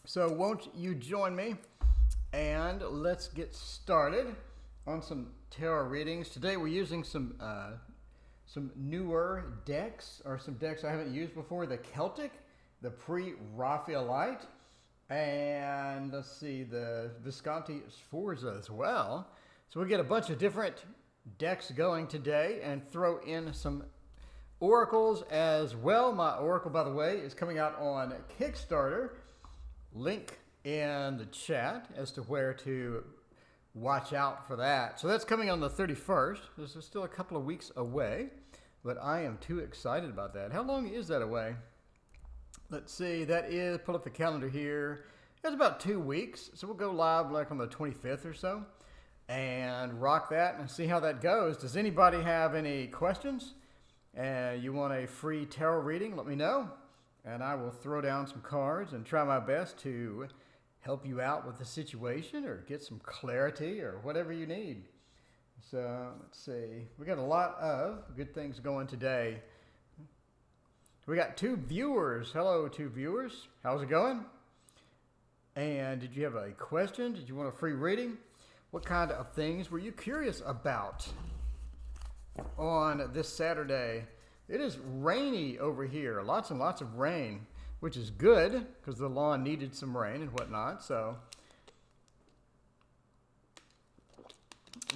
So won't you join me and let's get started on some tarot readings. Today we're using some newer decks, or some decks I haven't used before. The Celtic, the Pre-Raphaelite, and let's see, the Visconti Sforza as well. So we get a bunch of different decks going today and throw in some oracles as well. My oracle, by the way, is coming out on Kickstarter. Link in the chat as to where to watch out for that. So that's coming on the 31st. This is still a couple of weeks away, but I am too excited about that. How long is that away? Let's see, that is, pull up the calendar here. It's about 2 weeks, so we'll go live like on the 25th or so and rock that and see how that goes. Does anybody have any questions? You want a free tarot reading? Let me know, and I will throw down some cards and try my best to help you out with the situation or get some clarity or whatever you need. So let's see. We got a lot of good things going today. We got 2 viewers. Hello, 2 viewers. How's it going? And did you have a question? Did you want a free reading? What kind of things were you curious about on this Saturday? It is rainy over here. Lots and lots of rain, which is good because the lawn needed some rain and whatnot. So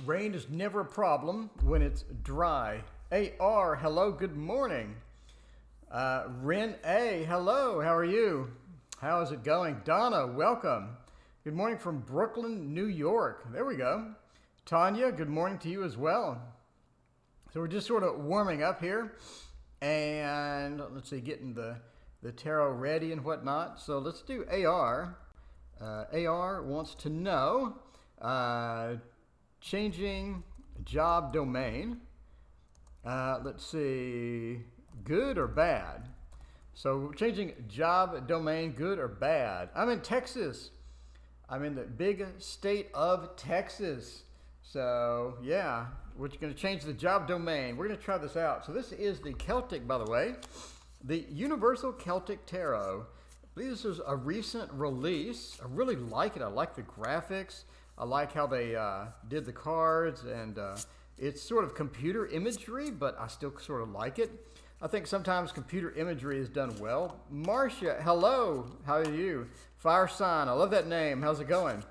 rain is never a problem when it's dry. AR, hello, good morning. Ren A, hello, how are you? How is it going? Donna, welcome. Good morning from Brooklyn, New York. There we go. Tanya, good morning to you as well. So we're just sort of warming up here and let's see, getting the tarot ready and whatnot. So let's do AR. AR wants to know changing job domain. Let's see, good or bad? So changing job domain, good or bad? I'm in Texas. I'm in the big state of Texas. So yeah, we're going to change the job domain. We're going to try this out. So this is the Celtic, by the way, the Universal Celtic Tarot. I believe this is a recent release. I really like it. I like the graphics. I like how they did the cards, and it's sort of computer imagery, but I still sort of like it. I think sometimes computer imagery is done well. Marcia, hello. How are you? Fire sign. I love that name. How's it going?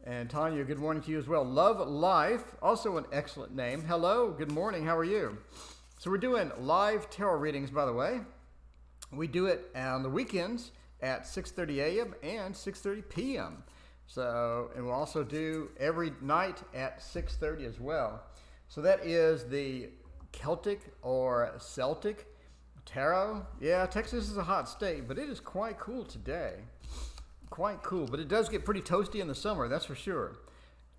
And Tanya, good morning to you as well. Love Life, also an excellent name. Hello, good morning. How are you? So we're doing live tarot readings, by the way. We do it on the weekends at 6:30 a.m. and 6:30 p.m. So, and we'll also do every night at 6:30 as well. So that is the Celtic or Celtic Tarot. Yeah, Texas is a hot state, but it is quite cool today. Quite cool, but it does get pretty toasty in the summer, that's for sure.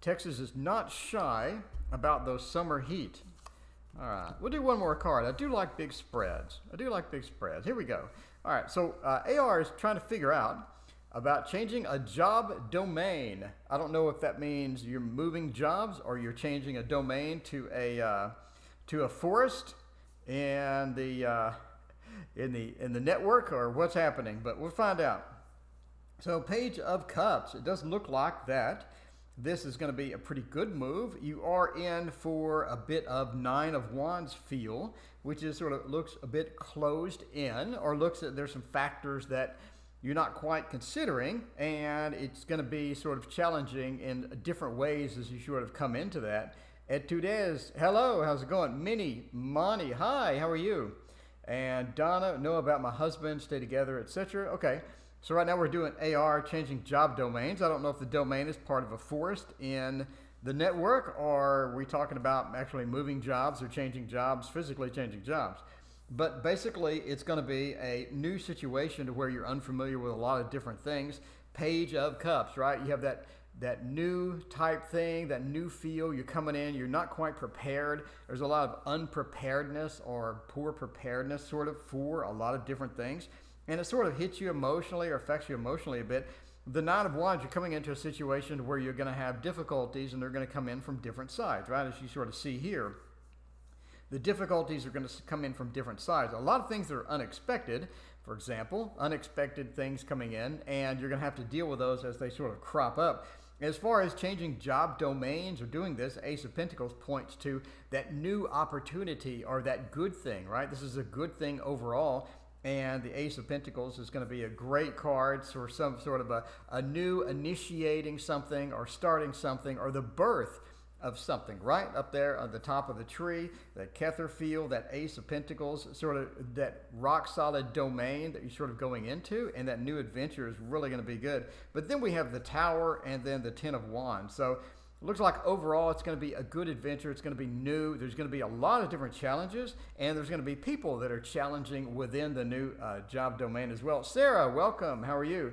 Texas is not shy about those summer heat. All right, we'll do one more card. I do like big spreads. Here we go. All right, so AR is trying to figure out about changing a job domain. I don't know if that means you're moving jobs or you're changing a domain to a forest in the network, or what's happening, but we'll find out. So Page of Cups, it does look like that. This is going to be a pretty good move. You are in for a bit of 9 of Wands feel, which is sort of looks a bit closed in, or looks at there's some factors that you're not quite considering, and it's going to be sort of challenging in different ways as you sort of come into that. Etudez, hello, how's it going? Minnie, Monty, hi, how are you? And Donna, know about my husband, stay together, etc. Okay. So right now we're doing AR, changing job domains. I don't know if the domain is part of a forest in the network, or are we talking about actually moving jobs or changing jobs, physically changing jobs. But basically it's going to be a new situation to where you're unfamiliar with a lot of different things. Page of Cups, right? You have that new type thing, that new feel. You're coming in, you're not quite prepared. There's a lot of unpreparedness or poor preparedness sort of for a lot of different things. And it sort of hits you emotionally or affects you emotionally a bit. The 9 of Wands, you're coming into a situation where you're going to have difficulties, and they're going to come in from different sides, right? As you sort of see here, the difficulties are going to come in from different sides. A lot of things that are unexpected. for example, unexpected things coming in, and you're going to have to deal with those as they sort of crop up. As far as changing job domains or doing this, Ace of Pentacles points to that new opportunity or that good thing, right? This is a good thing overall. And the Ace of Pentacles is going to be a great card for some sort of a new initiating something or starting something or the birth of something, right up there on the top of the tree, that Kether field, that Ace of Pentacles, sort of that rock solid domain that you're sort of going into, and that new adventure is really going to be good. But then we have the Tower and then the Ten of Wands. So it looks like overall it's going to be a good adventure. It's going to be new. There's going to be a lot of different challenges, and there's going to be people that are challenging within the new job domain as well. Sarah, welcome. How are you?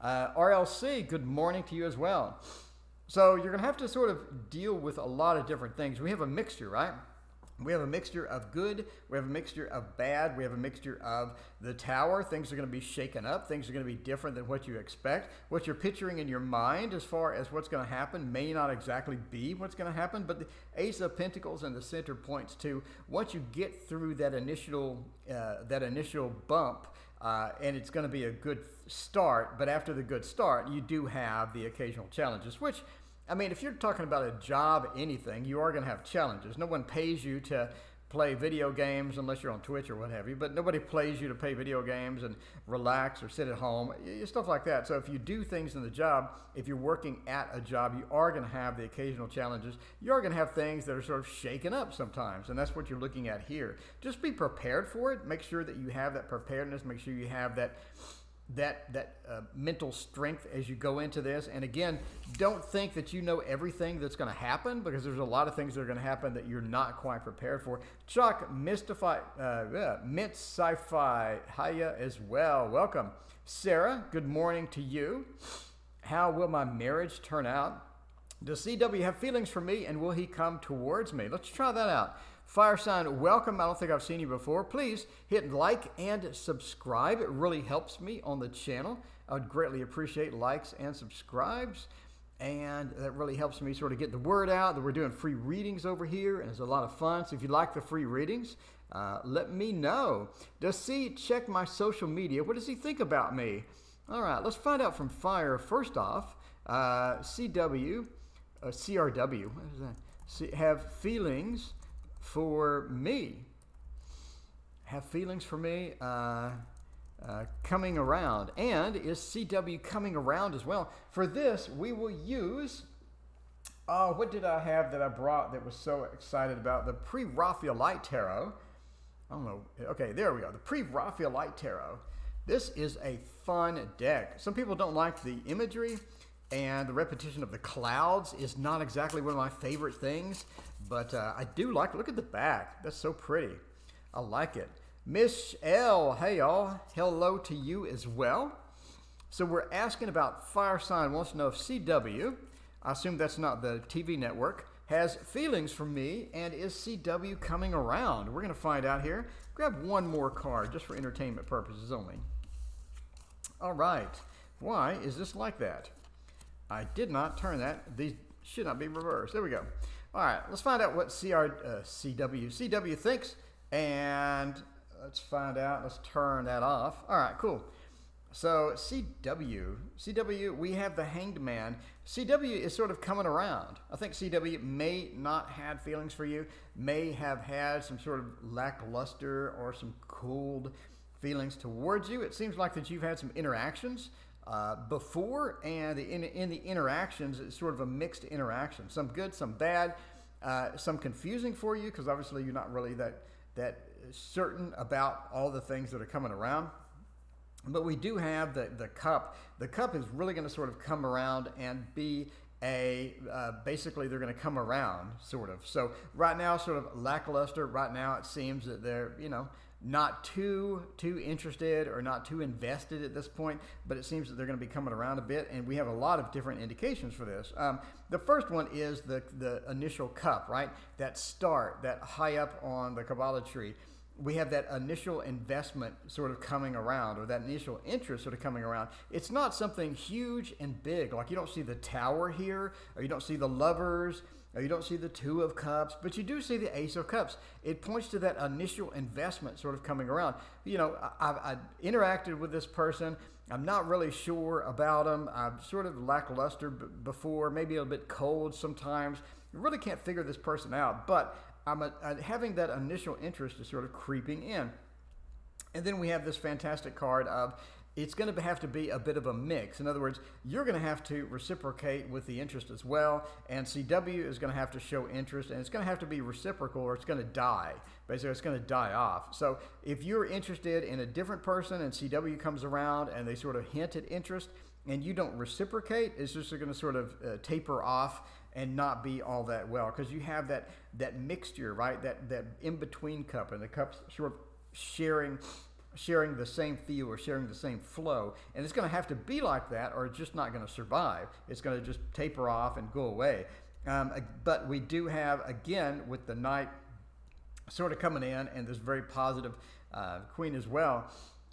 RLC, good morning to you as well. So you're going to have to sort of deal with a lot of different things. We have a mixture, right? We have a mixture of good. We have a mixture of bad. We have a mixture of the Tower. Things are going to be shaken up. Things are going to be different than what you expect. What you're picturing in your mind as far as what's going to happen may not exactly be what's going to happen, but the Ace of Pentacles in the center points to once you get through that initial bump, and it's going to be a good start, but after the good start, you do have the occasional challenges, which, I mean, if you're talking about a job, anything, you are going to have challenges. No one pays you to play video games unless you're on Twitch or what have you, but nobody pays you to play video games and relax or sit at home, stuff like that. So if you do things in the job, if you're working at a job, you are going to have the occasional challenges. You are going to have things that are sort of shaken up sometimes, and that's what you're looking at here. Just be prepared for it. Make sure that you have that preparedness. Make sure you have that mental strength as you go into this. And again, don't think that you know everything that's going to happen, because there's a lot of things that are going to happen that you're not quite prepared for. Chuck, Mint Sci-Fi, hiya as well. Welcome. Sarah, good morning to you. How will my marriage turn out? Does CW have feelings for me, and will he come towards me? Let's try that out. Fire sign, welcome. I don't think I've seen you before. Please hit like and subscribe. It really helps me on the channel. I would greatly appreciate likes and subscribes. And that really helps me sort of get the word out that we're doing free readings over here. And it's a lot of fun. So if you like the free readings, let me know. Does C check my social media? What does he think about me? All right, let's find out from Fire. First off, CRW, what is that? Have feelings for me. Have feelings for me coming around. And is CW coming around as well? For this, we will use, what did I have that I brought that was so excited about? The Pre-Raphaelite Tarot. I don't know. Okay, there we go. The Pre-Raphaelite Tarot. This is a fun deck. Some people don't like the imagery, and the repetition of the clouds is not exactly one of my favorite things, but I do like, look at the back. That's so pretty. I like it. Miss L, hey y'all. Hello to you as well. So we're asking about Fire Sign wants to know if CW, I assume that's not the TV network, has feelings for me, and is CW coming around? We're going to find out here. Grab one more card just for entertainment purposes only. All right. Why is this like that? I did not turn that. These should not be reversed. There we go. All right, let's find out what CW thinks, and let's find out. Let's turn that off. All right, cool. So CW, we have the Hanged Man. CW is sort of coming around. I think CW may not have feelings for you, may have had some sort of lackluster or some cold feelings towards you. It seems like that you've had some interactions before, and in the interactions, it's sort of a mixed interaction. Some good, some bad, some confusing for you, because obviously you're not really that certain about all the things that are coming around. But we do have the cup. The cup is really going to sort of come around and be basically they're going to come around, sort of. So right now, sort of lackluster. Right now, it seems that they're, not too interested or not too invested at this point, but it seems that they're going to be coming around a bit, and we have a lot of different indications for this. The first one is the initial cup, right? That start, that high up on the Kabbalah tree. we have that initial investment sort of coming around, or that initial interest sort of coming around. It's not something huge and big, like you don't see the Tower here, or you don't see the Lovers, or you don't see the Two of Cups, but you do see the Ace of Cups. It points to that initial investment sort of coming around. You know, I've interacted with this person. I'm not really sure about them. I'm sort of lackluster before, maybe a little bit cold sometimes. You really can't figure this person out, but I'm having that initial interest is sort of creeping in. And then we have this fantastic card of, it's going to have to be a bit of a mix. In other words, you're going to have to reciprocate with the interest as well, and CW is going to have to show interest, and it's going to have to be reciprocal, or it's going to die. Basically, it's going to die off. So if you're interested in a different person and CW comes around and they sort of hint at interest and you don't reciprocate, it's just going to sort of taper off and not be all that well, because you have that mixture, right? That in-between cup, and the cups sort of sharing the same feel or sharing the same flow, and it's going to have to be like that, or it's just not going to survive. It's going to just taper off and go away. But we do have, again, with the Knight sort of coming in, and this very positive Queen as well,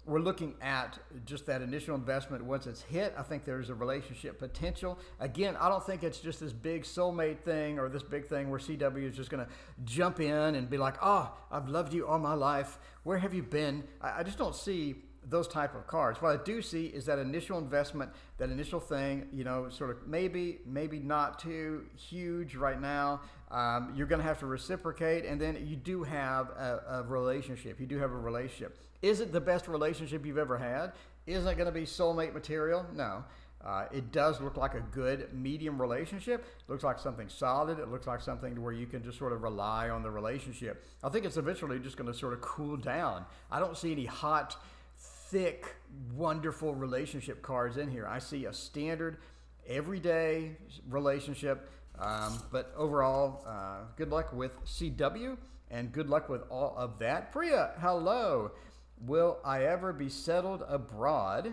we're looking at just that initial investment. Once it's hit, I think there's a relationship potential. Again, I don't think it's just this big soulmate thing, or this big thing where CW is just going to jump in and be like, oh, I've loved you all my life. Where have you been? I just don't see those type of cards. What I do see is that initial investment, that initial thing, you know, sort of maybe not too huge right now. You're going to have to reciprocate, and then you do have a relationship. You do have a relationship. Is it the best relationship you've ever had? Is it going to be soulmate material? No. It does look like a good medium relationship. It looks like something solid. It looks like something where you can just sort of rely on the relationship. I think it's eventually just going to sort of cool down. I don't see any hot, thick, wonderful relationship cards in here. I see a standard, everyday relationship. But overall, good luck with CW, and good luck with all of that. Priya, hello. Will I ever be settled abroad?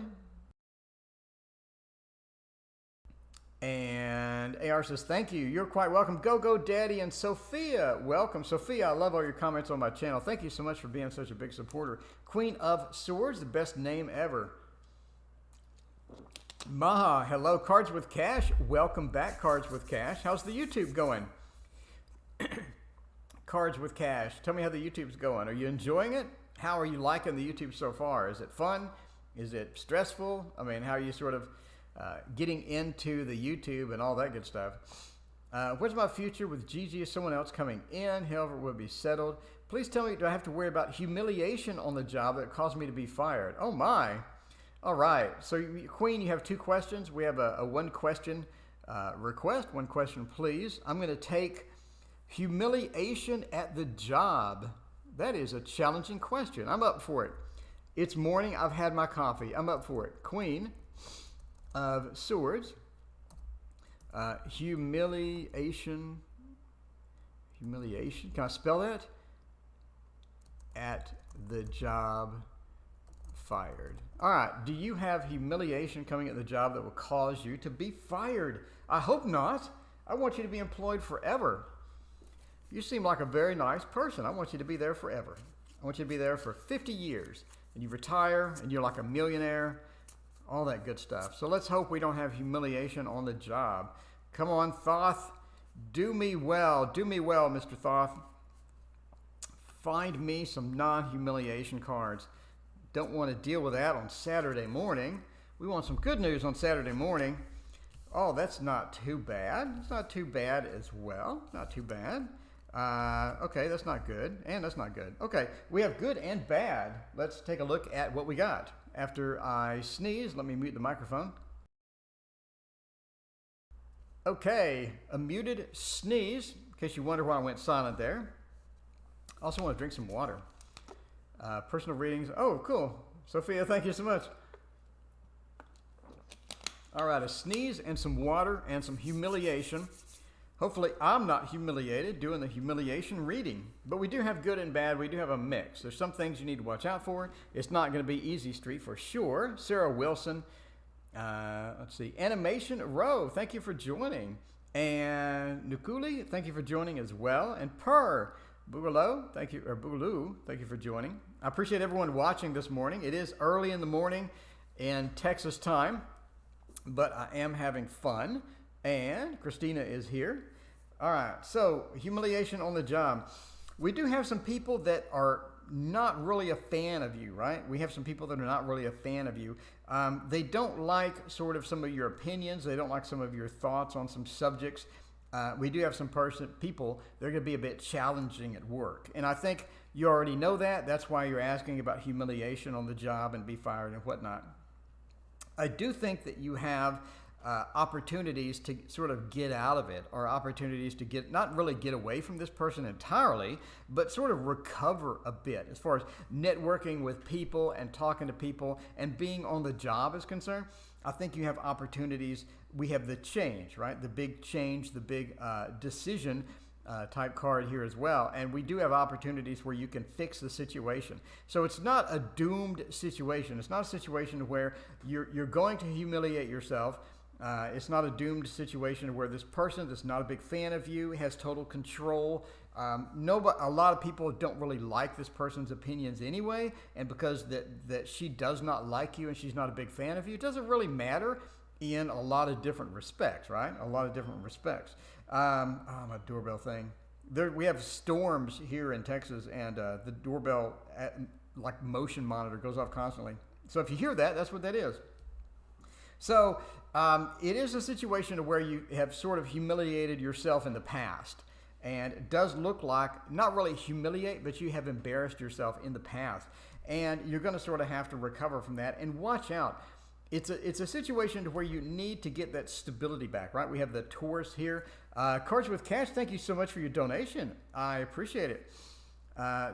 And AR says, thank you. You're quite welcome. Go Daddy. And Sophia, welcome. Sophia, I love all your comments on my channel. Thank you so much for being such a big supporter. Queen of Swords, the best name ever. Maha, hello. Cards with Cash, welcome back, Cards with Cash. How's the YouTube going? Cards with Cash, tell me how the YouTube's going. Are you enjoying it? How are you liking the YouTube so far? Is it fun? Is it stressful? I mean, how are you sort of getting into the YouTube and all that good stuff? What's my future with Gigi? Is someone else coming in? However, will be settled. Please tell me, do I have to worry about humiliation on the job that caused me to be fired? Oh my. All right. So Queen, you have two questions. We have a one question request. One question, please. I'm going to take humiliation at the job. That is a challenging question. I'm up for it. It's morning. I've had my coffee. I'm up for it. Queen of Swords. Humiliation. Humiliation. Can I spell that? At the job, fired. All right. Do you have humiliation coming at the job that will cause you to be fired? I hope not. I want you to be employed forever. You seem like a very nice person. I want you to be there forever. I want you to be there for 50 years. And you retire, and you're like a millionaire. All that good stuff. So let's hope we don't have humiliation on the job. Come on, Thoth. Do me well. Do me well, Mr. Thoth. Find me some non-humiliation cards. Don't want to deal with that on Saturday morning. We want some good news on Saturday morning. Oh, that's not too bad. It's not too bad as well. Not too bad. Okay, that's not good, and that's not good. Okay, we have good and bad. Let's take a look at what we got. After I sneeze, let me mute the microphone. Okay, a muted sneeze, in case you wonder why I went silent there. I also want to drink some water. Personal readings. Oh, cool. Sophia, thank you so much. All right, a sneeze and some water and some humiliation. Hopefully I'm not humiliated doing the humiliation reading. But we do have good and bad. We do have a mix. There's some things you need to watch out for. It's not going to be Easy Street for sure. Sarah Wilson. Let's see. Animation Row, thank you for joining. And Nukuli, thank you for joining as well. And Purr, Boogaloo, thank you, or Boogaloo, thank you for joining. I appreciate everyone watching this morning. It is early in the morning in Texas time, but I am having fun. And Christina is here. All right, so humiliation on the job. We do have some people that are not really a fan of you, right? We have some people that are not really a fan of you. They don't like sort of some of your opinions. They don't like some of your thoughts on some subjects. We do have some people, they're going to be a bit challenging at work. And I think you already know that. That's why you're asking about humiliation on the job and be fired and whatnot. I do think that you have opportunities to sort of get out of it, or opportunities to get, not really get away from this person entirely, but sort of recover a bit as far as networking with people and talking to people and being on the job is concerned. I think you have opportunities. We have the change, right? The big change, the big decision type card here as well. And we do have opportunities where you can fix the situation. So it's not a doomed situation. It's not a situation where you're going to humiliate yourself. It's not a doomed situation where this person that's not a big fan of you has total control. A lot of people don't really like this person's opinions anyway, and because that she does not like you and she's not a big fan of you, it doesn't really matter in a lot of different respects, right? A lot of different respects. My doorbell thing. We have storms here in Texas, and the doorbell like motion monitor goes off constantly. So if you hear that, that's what that is. So it is a situation where you have sort of humiliated yourself in the past. And it does look like, not really humiliate, but you have embarrassed yourself in the past. And you're going to sort of have to recover from that. And watch out. It's a situation where you need to get that stability back, right? We have the Taurus here. Cards with Cash, thank you so much for your donation. I appreciate it.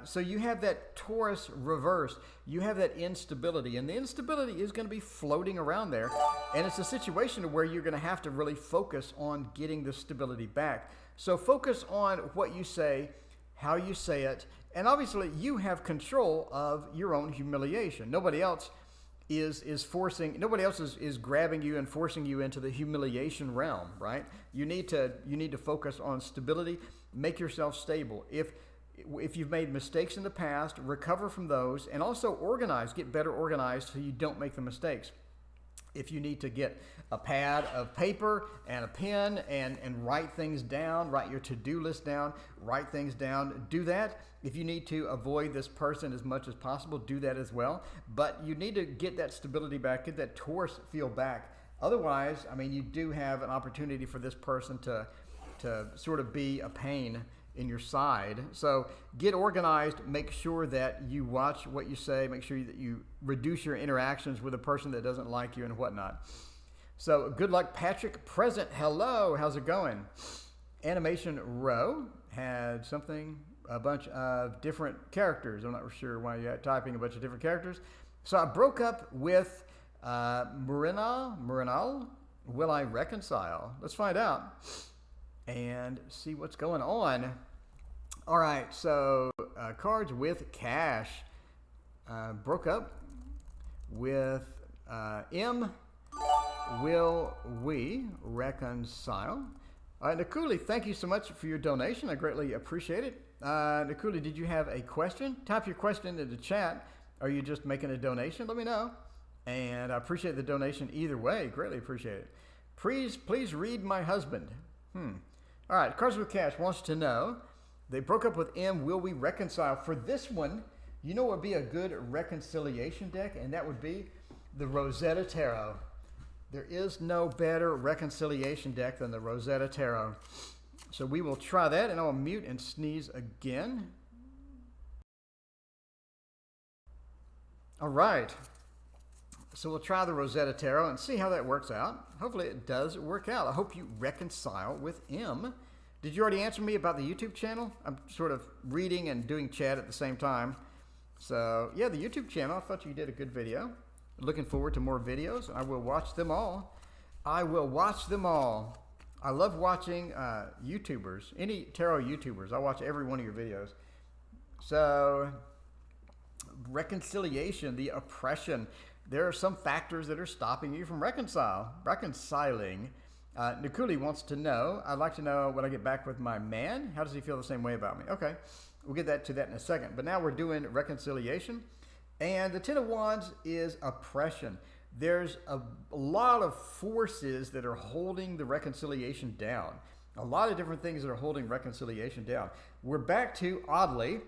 So you have that Taurus reversed. You have that instability, and the instability is going to be floating around there. And it's a situation where you're going to have to really focus on getting the stability back. So focus on what you say, how you say it, and obviously you have control of your own humiliation. Nobody else is forcing, nobody else is grabbing you and forcing you into the humiliation realm, right? You need to focus on stability, make yourself stable. If you've made mistakes in the past, recover from those, and also organize, get better organized so you don't make the mistakes. If you need to get a pad of paper and a pen and write things down, write your to-do list down, write things down, do that. If you need to avoid this person as much as possible, do that as well. But you need to get that stability back, get that Taurus feel back. Otherwise, I mean, you do have an opportunity for this person to sort of be a pain in your side. So get organized, make sure that you watch what you say, make sure that you reduce your interactions with a person that doesn't like you and whatnot. So good luck, Patrick. Present, hello, how's it going? Animation Row had something, a bunch of different characters. I'm not sure why you're typing a bunch of different characters. So I broke up with Murinal. Will I reconcile? Let's find out and see what's going on. All right, so Cards with Cash broke up with M. Will we reconcile? Nakuli, thank you so much for your donation. I greatly appreciate it. Nakuli, did you have a question? Type your question into the chat. Are you just making a donation? Let me know. And I appreciate the donation either way. Greatly appreciate it. Please read my husband. All right, Cards with Cash wants to know, they broke up with M. Will we reconcile? For this one, you know what would be a good reconciliation deck? And that would be the Rosetta Tarot. There is no better reconciliation deck than the Rosetta Tarot. So we will try that, and I'll mute and sneeze again. All right. So we'll try the Rosetta Tarot and see how that works out. Hopefully it does work out. I hope you reconcile with M. Did you already answer me about the YouTube channel? I'm sort of reading and doing chat at the same time. So yeah, the YouTube channel, I thought you did a good video. Looking forward to more videos. I will watch them all. I will watch them all. I love watching YouTubers, any tarot YouTubers. I watch every one of your videos. So reconciliation, the oppression. There are some factors that are stopping you from reconciling. Nakuli wants to know, I'd like to know when I get back with my man. How does he feel the same way about me? Okay. We'll get to that in a second. But now we're doing reconciliation. And the Ten of Wands is oppression. There's a lot of forces that are holding the reconciliation down. A lot of different things that are holding reconciliation down. We're back to, oddly,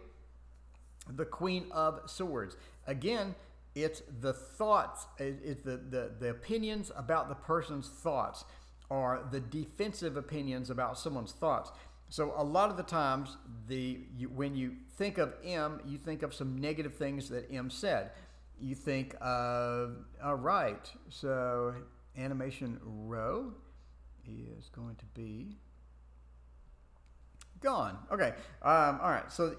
the Queen of Swords. Again, it's the thoughts, it's the opinions about the person's thoughts, or the defensive opinions about someone's thoughts. So a lot of the times, when you think of M, you think of some negative things that M said. You think of, all right, so animation row is going to be gone. Okay. All right. So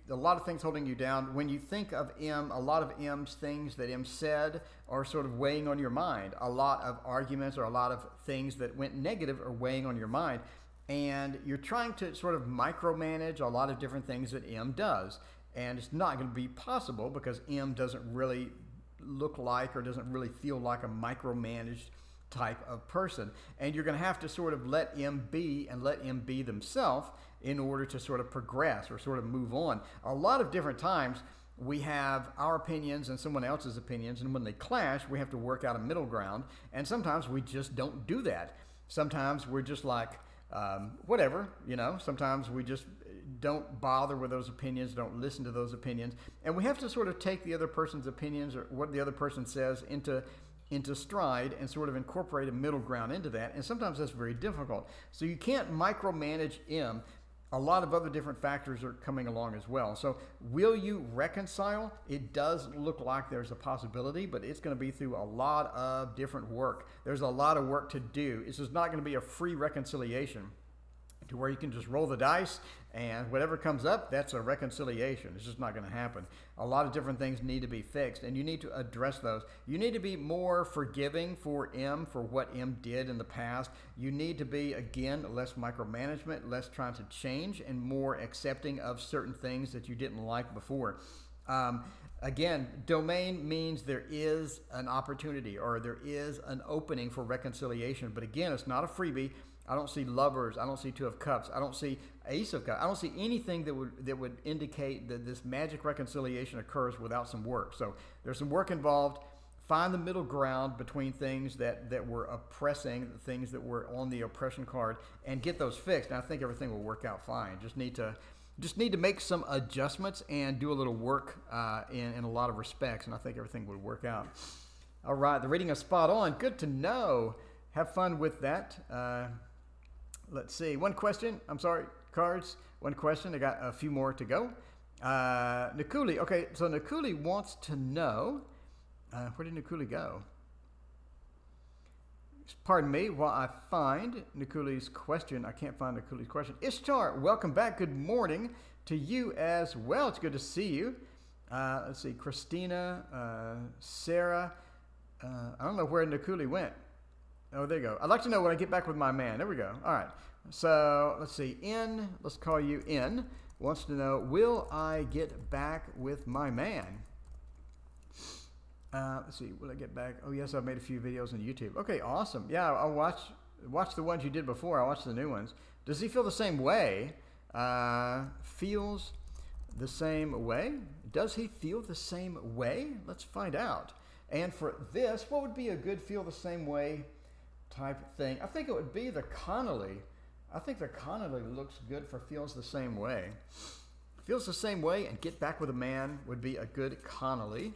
a lot of things holding you down. When you think of M, a lot of M's things that M said are sort of weighing on your mind. A lot of arguments or a lot of things that went negative are weighing on your mind. And you're trying to sort of micromanage a lot of different things that M does. And it's not going to be possible because M doesn't really look like or doesn't really feel like a micromanaged type of person. And you're going to have to sort of let M be and let M be themselves in order to sort of progress or sort of move on. A lot of different times we have our opinions and someone else's opinions, and when they clash, we have to work out a middle ground. And sometimes we just don't do that. Sometimes we're just like, whatever, sometimes we just don't bother with those opinions, don't listen to those opinions. And we have to sort of take the other person's opinions or what the other person says into stride and sort of incorporate a middle ground into that. And sometimes that's very difficult. So you can't micromanage M. A lot of other different factors are coming along as well. So will you reconcile? It does look like there's a possibility, but it's going to be through a lot of different work. There's a lot of work to do. This is not going to be a free reconciliation to where you can just roll the dice and whatever comes up, that's a reconciliation. It's just not going to happen. A lot of different things need to be fixed, and you need to address those. You need to be more forgiving for M, for what M did in the past. You need to be, again, less micromanagement, less trying to change, and more accepting of certain things that you didn't like before. Again, domain means there is an opportunity or there is an opening for reconciliation. But again, it's not a freebie. I don't see lovers. I don't see Two of Cups. I don't see Ace of Cups. I don't see anything that would indicate that this magic reconciliation occurs without some work. So there's some work involved. Find the middle ground between things that were oppressing, things that were on the oppression card, and get those fixed. And I think everything will work out fine. Just need to make some adjustments and do a little work in a lot of respects, and I think everything would work out. All right, the reading is spot on. Good to know. Have fun with that. Let's see. One question. I'm sorry, cards. One question. I got a few more to go. Nikuli. Okay, so Nikuli wants to know, where did Nikuli go? Pardon me while I find Nikuli's question. I can't find Nikuli's question. Ishtar, welcome back. Good morning to you as well. It's good to see you. Let's see. Christina, Sarah. I don't know where Nikuli went. Oh, there you go. I'd like to know when I get back with my man. There we go. All right. So let's see. N, let's call you N, wants to know, will I get back with my man? Let's see. Will I get back? Oh, yes, I've made a few videos on YouTube. Okay, awesome. Yeah, I'll watch the ones you did before. I'll watch the new ones. Does he feel the same way? Feels the same way? Does he feel the same way? Let's find out. And for this, what would be a good feel the same way type thing? I think it would be the Connolly. I think the Connolly looks good for feels the same way. Feels the same way and get back with a man would be a good Connolly.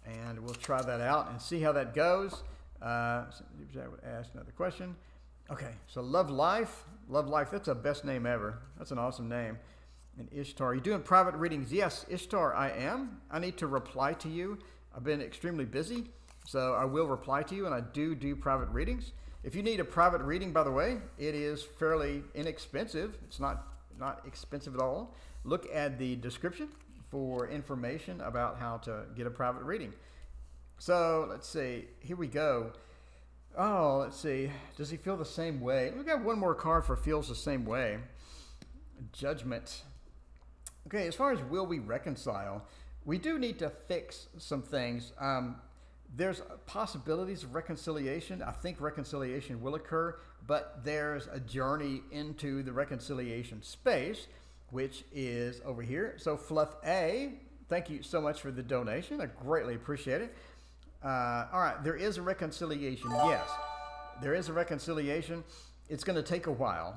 And we'll try that out and see how that goes. I would ask another question. Okay, so Love Life. Love Life, that's the best name ever. That's an awesome name. And Ishtar, you doing private readings? Yes, Ishtar, I am. I need to reply to you. I've been extremely busy, so I will reply to you, and I do private readings. If you need a private reading, by the way, it is fairly inexpensive. It's not expensive at all. Look at the description for information about how to get a private reading. So let's see. Here we go. Oh, let's see. Does he feel the same way? We got one more card for feels the same way. Judgment. Okay, as far as will we reconcile, we do need to fix some things. There's possibilities of reconciliation. I think reconciliation will occur, but there's a journey into the reconciliation space. which is over here. So Fluff A, thank you so much for the donation. I greatly appreciate it. All right, there is a reconciliation. Yes, there is a reconciliation. It's going to take a while.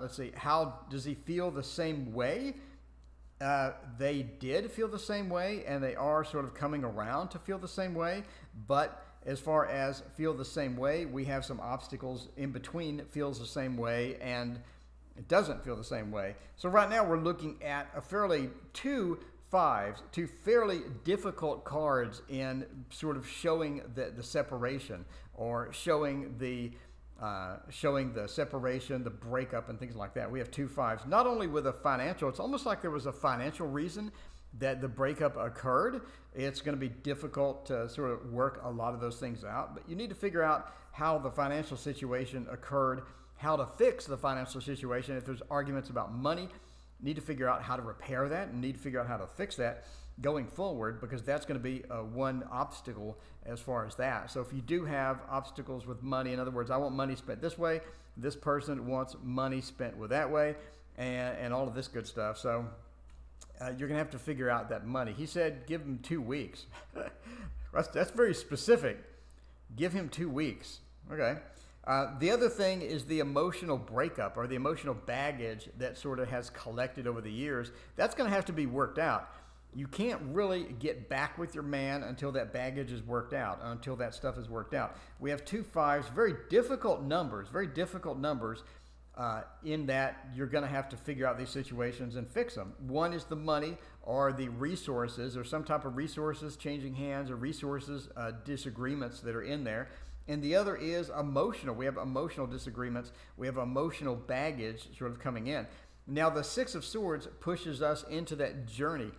Let's see. How does he feel the same way? They did feel the same way, and they are sort of coming around to feel the same way. But as far as feel the same way, we have some obstacles in between feels the same way and it doesn't feel the same way. So right now we're looking at a fairly two fairly difficult cards in sort of showing the separation, or showing the separation, the breakup, and things like that. We have 2 5s, not only with a financial, it's almost like there was a financial reason that the breakup occurred. It's going to be difficult to sort of work a lot of those things out, but you need to figure out how the financial situation occurred, how to fix the financial situation. If there's arguments about money, you need to figure out how to repair that, and need to figure out how to fix that going forward, because that's going to be one obstacle as far as that. So if you do have obstacles with money, in other words, I want money spent this way, this person wants money spent with that way, and all of this good stuff. So you're going to have to figure out that money. He said give him 2 weeks. That's very specific. Give him 2 weeks. Okay. The other thing is the emotional breakup, or the emotional baggage that sort of has collected over the years. That's going to have to be worked out. You can't really get back with your man until that baggage is worked out, until that stuff is worked out. We have 2 5s, very difficult numbers, in that you're going to have to figure out these situations and fix them. One is the money, or the resources, or some type of resources changing hands, or resources disagreements that are in there. And the other is emotional. We have emotional disagreements. We have emotional baggage sort of coming in. Now the 6 of Swords pushes us into that journey.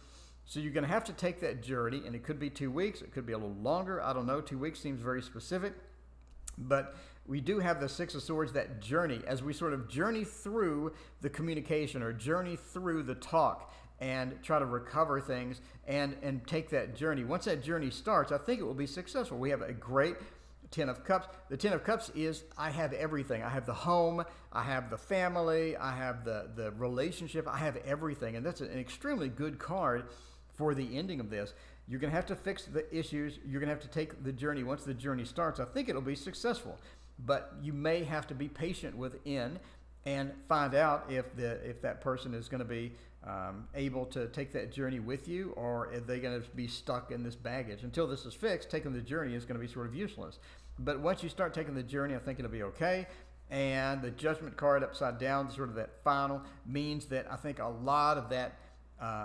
So you're going to have to take that journey, and it could be 2 weeks. It could be a little longer. I don't know. 2 weeks seems very specific. But we do have the 6 of Swords, that journey, as we sort of journey through the communication, or journey through the talk, and try to recover things and take that journey. Once that journey starts, I think it will be successful. We have a great 10 of Cups. The 10 of Cups is, I have everything. I have the home, I have the family, I have the relationship, I have everything. And that's an extremely good card for the ending of this. You're going to have to fix the issues. You're going to have to take the journey. Once the journey starts, I think it'll be successful. But you may have to be patient within and find out if that person is going to be able to take that journey with you, or if they're going to be stuck in this baggage. Until this is fixed, taking the journey is going to be sort of useless. But once you start taking the journey, I think it'll be okay. And the Judgment card upside down, sort of that final, means that I think a lot of that,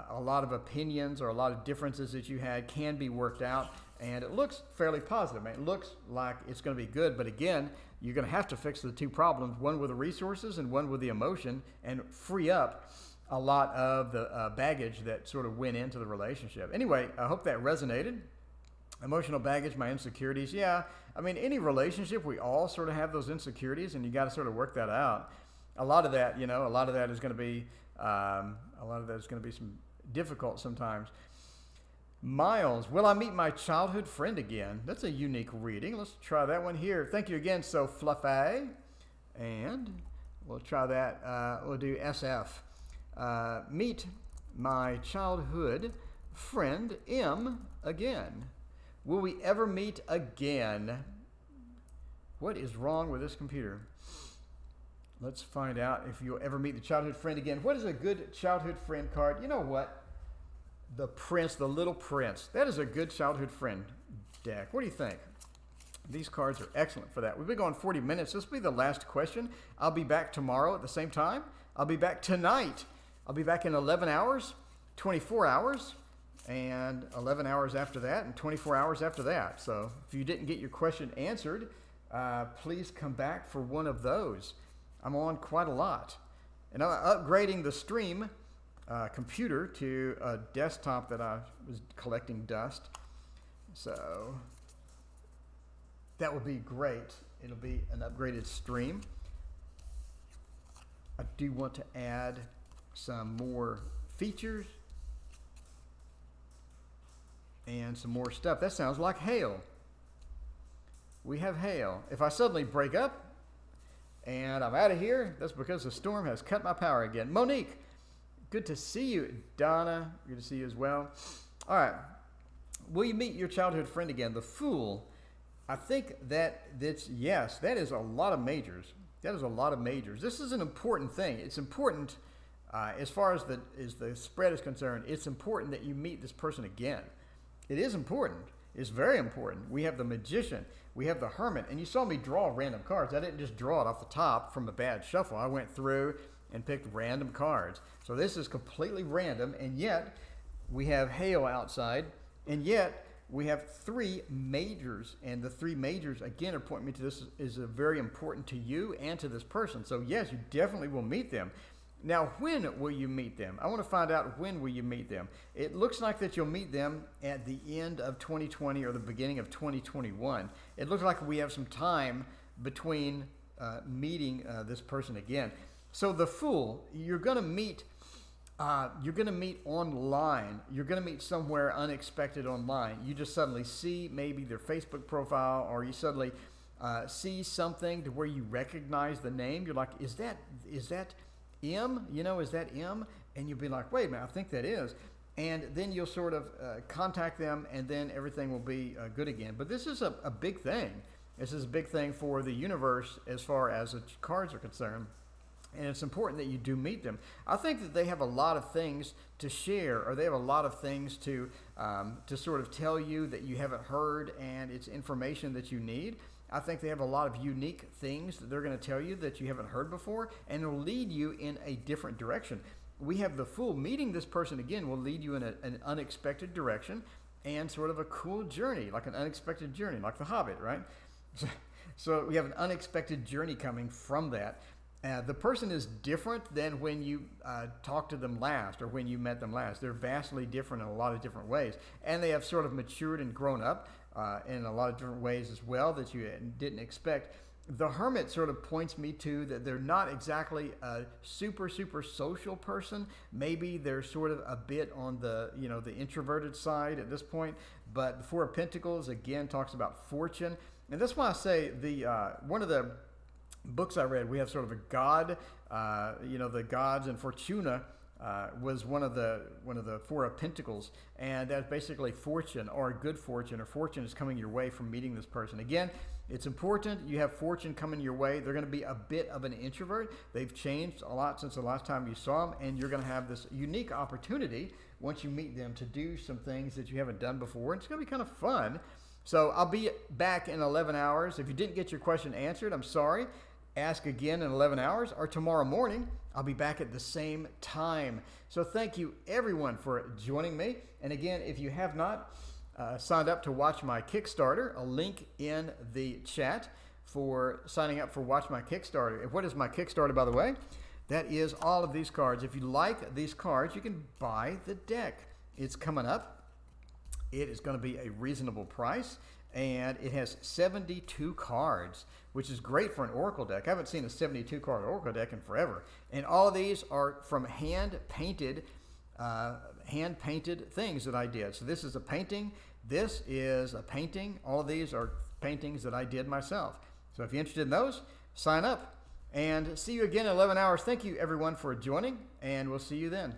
a lot of opinions or a lot of differences that you had can be worked out. And it looks fairly positive, man. It looks like it's going to be good. But again, you're going to have to fix the 2 problems, one with the resources and one with the emotion, and free up a lot of the baggage that sort of went into the relationship. Anyway, I hope that resonated. Emotional baggage, my insecurities. Yeah, I mean, any relationship, we all sort of have those insecurities, and you got to sort of work that out. A lot of that is going to be, some difficult sometimes. Miles, will I meet my childhood friend again? That's a unique reading. Let's try that one here. Thank you again, so Fluffy. And we'll try that. We'll do SF. Meet my childhood friend M again. Will we ever meet again? What is wrong with this computer? Let's find out if you'll ever meet the childhood friend again. What is a good childhood friend card? You know what? The Prince, the Little Prince. That is a good childhood friend deck. What do you think? These cards are excellent for that. We've been going 40 minutes. This will be the last question. I'll be back tomorrow at the same time. I'll be back tonight. I'll be back in 11 hours, 24 hours, and 11 hours after that, and 24 hours after that. So if you didn't get your question answered, please come back for one of those. I'm on quite a lot. And I'm upgrading the stream computer to a desktop that I was collecting dust. So that will be great. It'll be an upgraded stream. I do want to add some more features and some more stuff. That sounds like hail. We have hail. If I suddenly break up and I'm out of here, that's because the storm has cut my power again. Monique, Good to see you, Donna. Good to see you as well. All right. Will you meet your childhood friend again? The Fool. I think that's yes. That is a lot of majors. That is a lot of majors. This is an important thing. It's important as far as the spread is concerned. It's important that you meet this person again. It is important. It's very important. We have the Magician. We have the Hermit. And you saw me draw random cards. I didn't just draw it off the top from a bad shuffle. I went through and picked random cards. So this is completely random. And yet we have hail outside. And yet we have three majors. And the three majors, again, are pointing me to this is very important to you and to this person. So yes, you definitely will meet them. Now, when will you meet them? I want to find out when will you meet them. It looks like that you'll meet them at the end of 2020 or the beginning of 2021. It looks like we have some time between meeting this person again. So the Fool, you're going to meet online. You're going to meet somewhere unexpected online. You just suddenly see maybe their Facebook profile, or you suddenly see something to where you recognize the name. You're like, is that M? Is that M? And you'll be like, wait a minute, I think that is. And then you'll sort of contact them, and then everything will be good again. But this is a big thing. This is a big thing for the universe as far as the cards are concerned. And it's important that you do meet them. I think that they have a lot of things to share, or they have a lot of things to sort of tell you that you haven't heard, and it's information that you need. I think they have a lot of unique things that they're going to tell you that you haven't heard before, and it'll lead you in a different direction. We have the Fool. Meeting this person again will lead you in an unexpected direction and sort of a cool journey, like an unexpected journey, like The Hobbit, right? So we have an unexpected journey coming from that. The person is different than when you talked to them last or when you met them last. They're vastly different in a lot of different ways. And they have sort of matured and grown up in a lot of different ways as well that you didn't expect. The Hermit sort of points me to that they're not exactly a super social person. Maybe they're sort of a bit on the the introverted side at this point. But the Four of Pentacles again talks about fortune, and that's why I say the one of the books I read, we have sort of a god, the gods, and Fortuna was one of the Four of Pentacles, and that's basically fortune, or good fortune, or fortune is coming your way from meeting this person. Again, it's important you have fortune coming your way. They're going to be a bit of an introvert. They've changed a lot since the last time you saw them, and you're going to have this unique opportunity once you meet them to do some things that you haven't done before. And it's going to be kind of fun. So I'll be back in 11 hours. If you didn't get your question answered, I'm sorry. Ask again in 11 hours, or tomorrow morning. I'll be back at the same time. So thank you everyone for joining me. And again, if you have not signed up to watch my Kickstarter, a link in the chat for signing up for Watch My Kickstarter. And what is my Kickstarter, by the way? That is all of these cards. If you like these cards, you can buy the deck. It's coming up. It is going to be a reasonable price, and it has 72 cards, which is great for an Oracle deck. I haven't seen a 72 card Oracle deck in forever. And all of these are from hand-painted things that I did. So this is a painting. This is a painting. All of these are paintings that I did myself. So if you're interested in those, sign up. And see you again in 11 hours. Thank you, everyone, for joining, and we'll see you then.